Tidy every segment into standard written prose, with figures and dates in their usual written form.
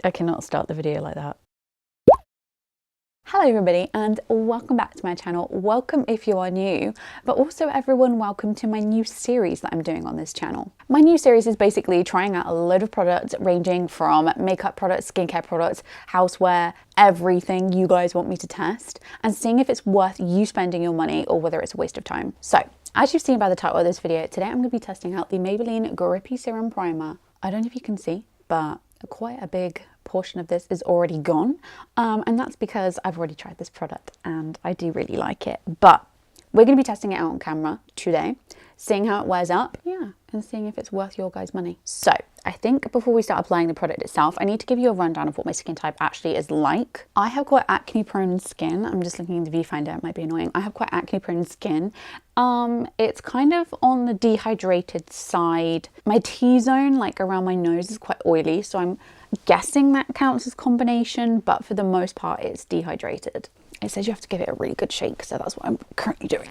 I cannot start the video like that. Hello everybody and welcome back to my channel. Welcome if you are new, but also everyone, welcome to my new series that I'm doing on this channel. My new series is basically trying out a load of products ranging from makeup products, skincare products, houseware, everything you guys want me to test, and seeing if it's worth you spending your money or whether it's a waste of time. So, as you've seen by the title of this video, today I'm going to be testing out the Maybelline Grippy Serum Primer. I don't know if you can see, but quite a big portion of this is already gone, and that's because I've already tried this product and I do really like it. But we're going to be testing it out on camera today, seeing how it wears up, and seeing if it's worth your guys' money. So I think before we start applying the product itself, I need to give you a rundown of what my skin type actually is like. I have quite acne prone skin. I'm just looking in the viewfinder, it might be annoying. I have quite acne prone skin. It's kind of on the dehydrated side. My T-zone, like around my nose, is quite oily, so I'm guessing that counts as combination, but for the most part it's dehydrated. It says you have to give it a really good shake, so that's what I'm currently doing.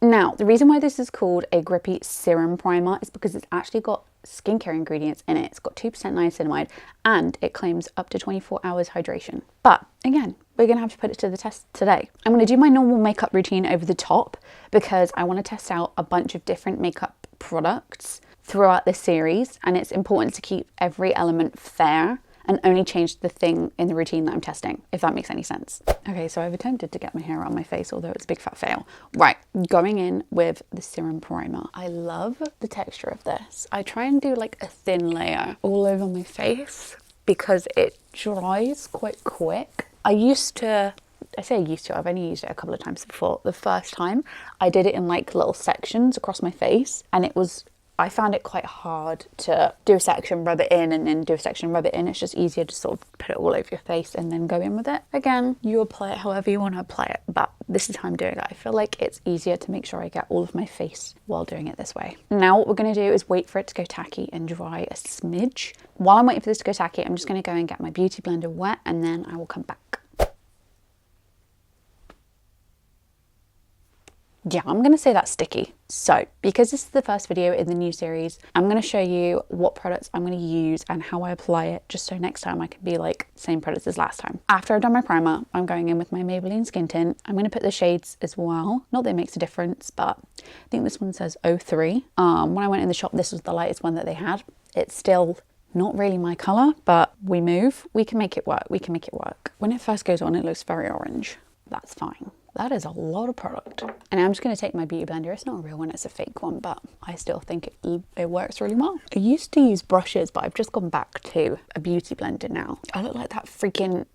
Now, the reason why this is called a Grippy Serum Primer is because it's actually got skincare ingredients in it. It's got 2% niacinamide and it claims up to 24 hours hydration. But again, we're going to have to put it to the test today. I'm going to do my normal makeup routine over the top because I want to test out a bunch of different makeup products throughout this series, and it's important to keep every element fair and only change the thing in the routine that I'm testing, if that makes any sense. Okay, so I've attempted to get my hair on my face, although it's a big fat fail. Right, going in with the serum primer. I love the texture of this. I try and do like a thin layer all over my face because it dries quite quick. I've only used it a couple of times before. The first time I did it in like little sections across my face, and I found it quite hard to do a section, rub it in, and then do a section, rub it in. It's just easier to sort of put it all over your face and then go in with it. Again, you apply it however you want to apply it, but this is how I'm doing it. I feel like it's easier to make sure I get all of my face while doing it this way. Now what we're going to do is wait for it to go tacky and dry a smidge. While I'm waiting for this to go tacky, I'm just going to go and get my beauty blender wet, and then I will come back. Yeah, I'm going to say that's sticky. So, because this is the first video in the new series, I'm going to show you what products I'm going to use and how I apply it, just so next time I can be like, same products as last time. After I've done my primer, I'm going in with my Maybelline Skin Tint. I'm going to put the shades as well. Not that it makes a difference, but I think this one says 03. When I went in the shop, this was the lightest one that they had. It's still not really my colour, but we can make it work. We can make it work. When it first goes on, it looks very orange. That's fine. That is a lot of product. And I'm just going to take my beauty blender. It's not a real one, it's a fake one, but I still think it works really well. I used to use brushes, but I've just gone back to a beauty blender now. I look like that freaking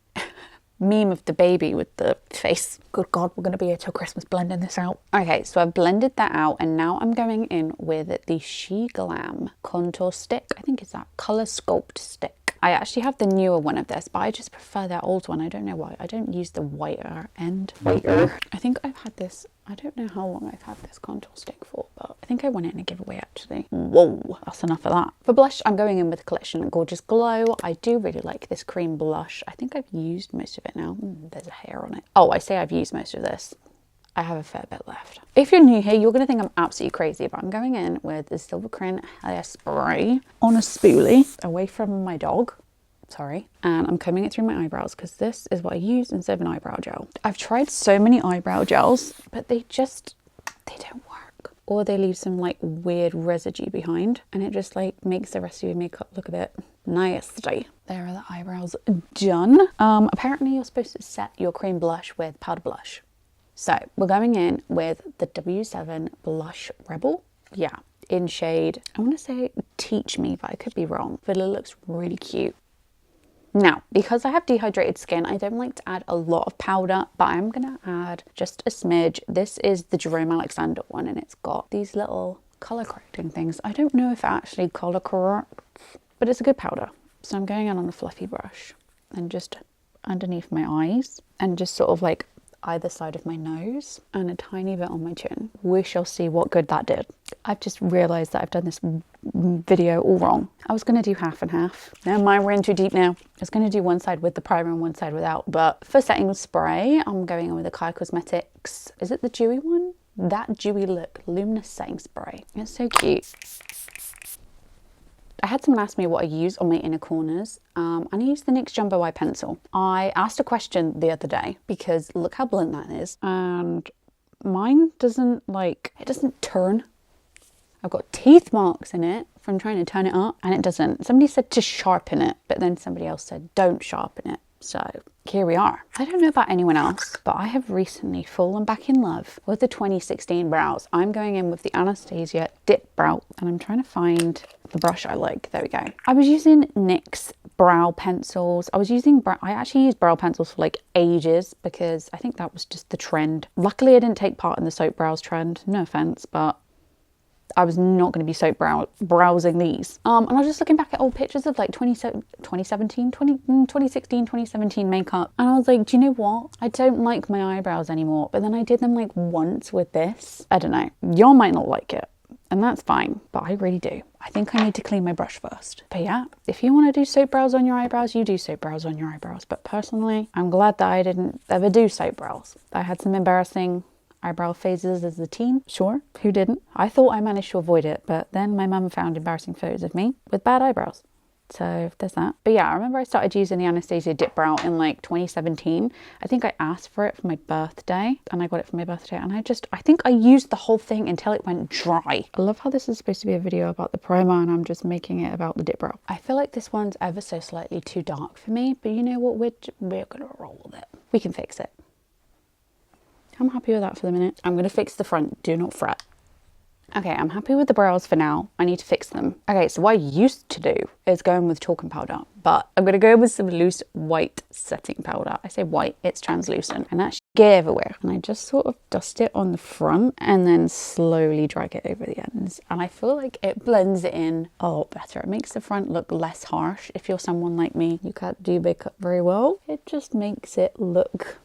meme of the baby with the face. Good God, we're going to be here till Christmas blending this out. Okay, so I've blended that out, and now I'm going in with the She Glam contour stick. I think it's that Color Sculpt stick. I actually have the newer one of this, but I just prefer that old one. I don't know why. I don't use the whiter end. I think I've had this, I don't know how long I've had this contour stick for, but I think I won it in a giveaway actually. Whoa, that's enough of that. For blush, I'm going in with the Collection Gorgeous Glow. I do really like this cream blush. I think I've used most of it now. There's a hair on it. Oh, I say I've used most of this. I have a fair bit left. If you're new here, you're going to think I'm absolutely crazy, but I'm going in with the Silver Crin hairspray on a spoolie away from my dog. Sorry. And I'm combing it through my eyebrows because this is what I use instead of an eyebrow gel. I've tried so many eyebrow gels, but they don't work. Or they leave some like weird residue behind, and it just like makes the rest of your makeup look a bit nasty. There are the eyebrows done. Apparently you're supposed to set your cream blush with powder blush. So we're going in with the W7 Blush Rebel. Yeah, in shade, I want to say Teach Me, but I could be wrong. But it looks really cute. Now, because I have dehydrated skin, I don't like to add a lot of powder, but I'm going to add just a smidge. This is the Jerome Alexander one, and it's got these little color correcting things. I don't know if it actually color corrects, but it's a good powder. So I'm going in on a fluffy brush and just underneath my eyes and just sort of like either side of my nose and a tiny bit on my chin. We shall see what good that did. I've just realised that I've done this video all wrong. I was going to do half and half. Never mind, we're in too deep now. I was going to do one side with the primer and one side without, but for setting spray, I'm going in with the Kai Cosmetics. Is it the dewy one? That Dewy Look Luminous Setting Spray. It's so cute. I had someone ask me what I use on my inner corners, and I use the NYX Jumbo Eye Pencil. I asked a question the other day because look how blunt that is, and mine doesn't it doesn't turn. I've got teeth marks in it from trying to turn it up, and it doesn't. Somebody said to sharpen it, but then somebody else said don't sharpen it. So here we are. I don't know about anyone else, but I have recently fallen back in love with the 2016 brows. I'm going in with the Anastasia Dip Brow, and I'm trying to find the brush I like. There we go. I was using NYX brow pencils. I actually used brow pencils for like ages because I think that was just the trend. Luckily, I didn't take part in the soap brows trend. No offense, but I was not going to be soap browsing these. And I was just looking back at old pictures of like 2016, 2017 makeup. And I was like, do you know what? I don't like my eyebrows anymore. But then I did them like once with this. I don't know. Y'all might not like it. And that's fine. But I really do. I think I need to clean my brush first. But yeah, if you want to do soap brows on your eyebrows, you do soap brows on your eyebrows. But personally, I'm glad that I didn't ever do soap brows. I had some embarrassing eyebrow phases as a teen. Sure, who didn't? I thought I managed to avoid it, but then my mum found embarrassing photos of me with bad eyebrows. So there's that. But yeah, I remember I started using the Anastasia Dip Brow in like 2017. I think I asked for it for my birthday, and I got it for my birthday, and I think I used the whole thing until it went dry. I love how this is supposed to be a video about the primer and I'm just making it about the Dip Brow. I feel like this one's ever so slightly too dark for me, but you know what? We're gonna roll with it. We can fix it. I'm happy with that for the minute. I'm going to fix the front, do not fret. Okay, I'm happy with the brows for now. I need to fix them. Okay, so what I used to do is go in with talcum powder, but I'm going to go with some loose white setting powder. I say white, it's translucent, and that's get everywhere. And I just sort of dust it on the front and then slowly drag it over the ends. And I feel like it blends it in a lot better. It makes the front look less harsh. If you're someone like me, you can't do makeup very well. It just makes it look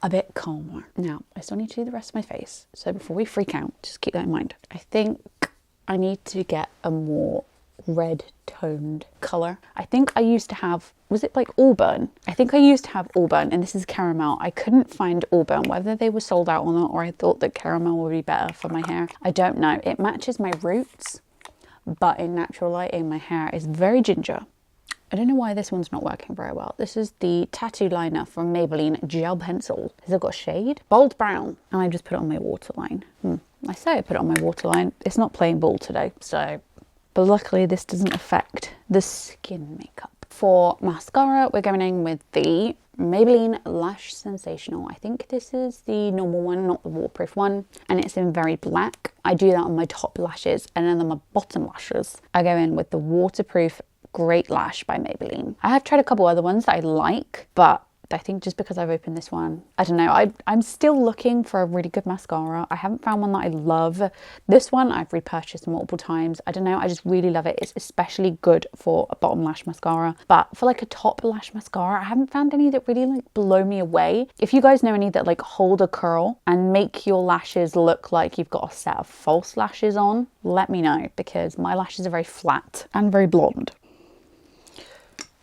a bit calmer. Now, I still need to do the rest of my face. So before we freak out, just keep that in mind. I think I need to get a more red toned colour. I think I used to have, was it like Auburn? I think I used to have Auburn, and this is caramel. I couldn't find Auburn, whether they were sold out or not, or I thought that caramel would be better for my hair. I don't know. It matches my roots, but in natural lighting, my hair is very ginger. I don't know why this one's not working very well. This is the tattoo liner from Maybelline Gel Pencil. Has it got a shade? Bold brown. And I just put it on my waterline. I say I put it on my waterline. It's not playing ball today, so. But luckily this doesn't affect the skin makeup. For mascara, we're going in with the Maybelline Lash Sensational. I think this is the normal one, not the waterproof one. And it's in Very Black. I do that on my top lashes, and then on my bottom lashes, I go in with the waterproof Great Lash by Maybelline. I have tried a couple other ones that I like, but I think just because I've opened this one, I don't know. I'm still looking for a really good mascara. I haven't found one that I love. This one I've repurchased multiple times. I don't know. I just really love it. It's especially good for a bottom lash mascara. But for like a top lash mascara, I haven't found any that really like blow me away. If you guys know any that like hold a curl and make your lashes look like you've got a set of false lashes on, let me know, because my lashes are very flat and very blonde.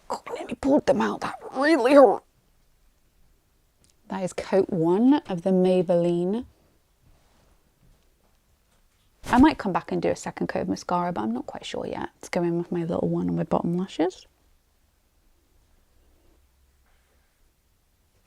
God, let me pull them out. That really hurt. That is coat 1 of the Maybelline. I might come back and do a second coat of mascara, but I'm not quite sure yet. Let's go in with my little one on my bottom lashes.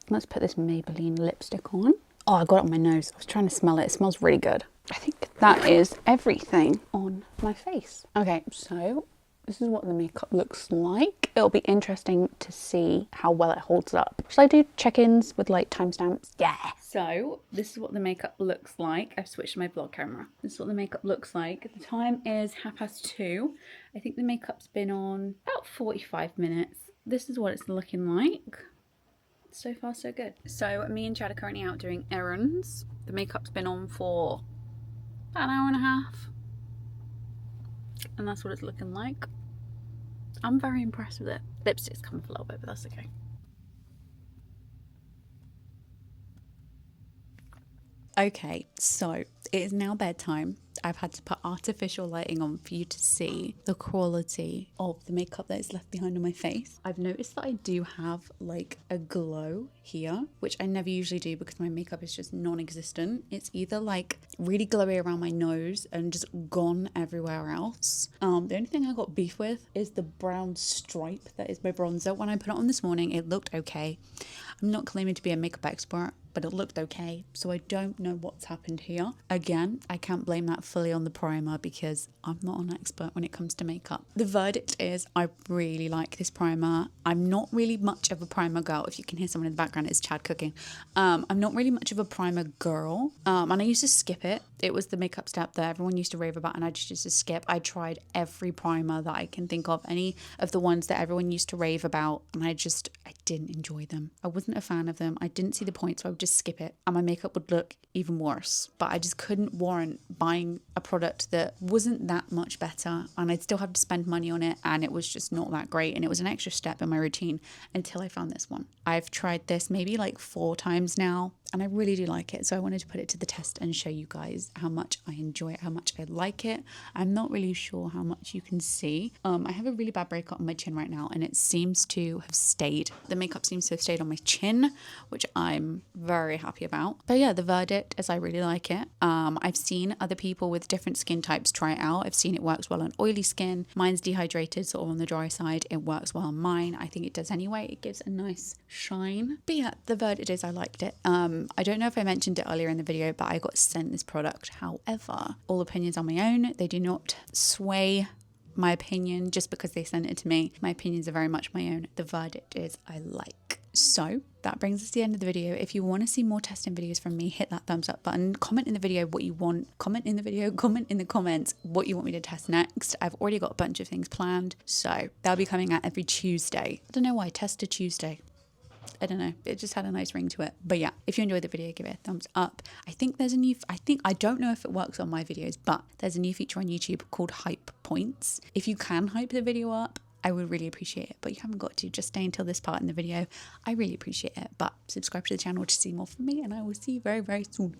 Let's put this Maybelline lipstick on. Oh, I got it on my nose. I was trying to smell it. It smells really good. I think that is everything on my face. Okay, so this is what the makeup looks like. It'll be interesting to see how well it holds up. Should I do check-ins with like timestamps? Yeah. So this is what the makeup looks like. I've switched to my vlog camera. This is what the makeup looks like. The time is 2:30. I think the makeup's been on about 45 minutes. This is what it's looking like. So far, so good. So me and Chad are currently out doing errands. The makeup's been on for about an hour and a half. And that's what it's looking like. I'm very impressed with it. Lipstick's come off a little bit, but that's okay. Okay, so It is now bedtime. I've had to put artificial lighting on for you to see the quality of the makeup that is left behind on my face. I've noticed that I do have like a glow here, which I never usually do because my makeup is just non-existent. It's either like really glowy around my nose and just gone everywhere else. The only thing I got beef with is the brown stripe that is my bronzer. When I put it on this morning, it looked okay. I'm not claiming to be a makeup expert, but it looked okay. So I don't know what's happened here. Again, I can't blame that fully on the primer because I'm not an expert when it comes to makeup. The verdict is I really like this primer. I'm not really much of a primer girl. If you can hear someone in the background, it's Chad cooking. I'm not really much of a primer girl. And I used to skip it. It was the makeup step that everyone used to rave about and I just used to skip. I tried every primer that I can think of, any of the ones that everyone used to rave about, and I didn't enjoy them. I wasn't a fan of them. I didn't see the point, so I would just skip it and my makeup would look even worse. But I just couldn't warrant buying a product that wasn't that much better and I'd still have to spend money on it, and it was just not that great, and it was an extra step in my routine until I found this one. I've tried this maybe like 4 times now and I really do like it, so I wanted to put it to the test and show you guys how much I enjoy it, how much I like it. I'm not really sure how much you can see. I have a really bad breakout on my chin right now and it seems to have stayed. The makeup seems to have stayed on my chin, which I'm very happy about. But yeah, the verdict is I really like it. I've seen other people with different skin types try it out. I've seen it works well on oily skin. Mine's dehydrated, sort of on the dry side. It works well on mine. I think it does anyway. It gives a nice shine. But yeah, the verdict is I liked it. I don't know if I mentioned it earlier in the video, but I got sent this product. However, all opinions are my own. They do not sway my opinion just because they sent it to me. My opinions are very much my own. The verdict is I like. So that brings us to the end of the video. If you want to see more testing videos from me, hit that thumbs up button. Comment in the video what you want. Comment in the video, comment in the comments what you want me to test next. I've already got a bunch of things planned, so they'll be coming out every Tuesday. I don't know why I test a Tuesday. I don't know, it just had a nice ring to it. But yeah, if you enjoyed the video, give it a thumbs up. I don't know if it works on my videos, but there's a new feature on YouTube called hype points. If you can hype the video up, I would really appreciate it, but you haven't got to. Just stay until this part in the video. I really appreciate it, but subscribe to the channel to see more from me, and I will see you very, very soon.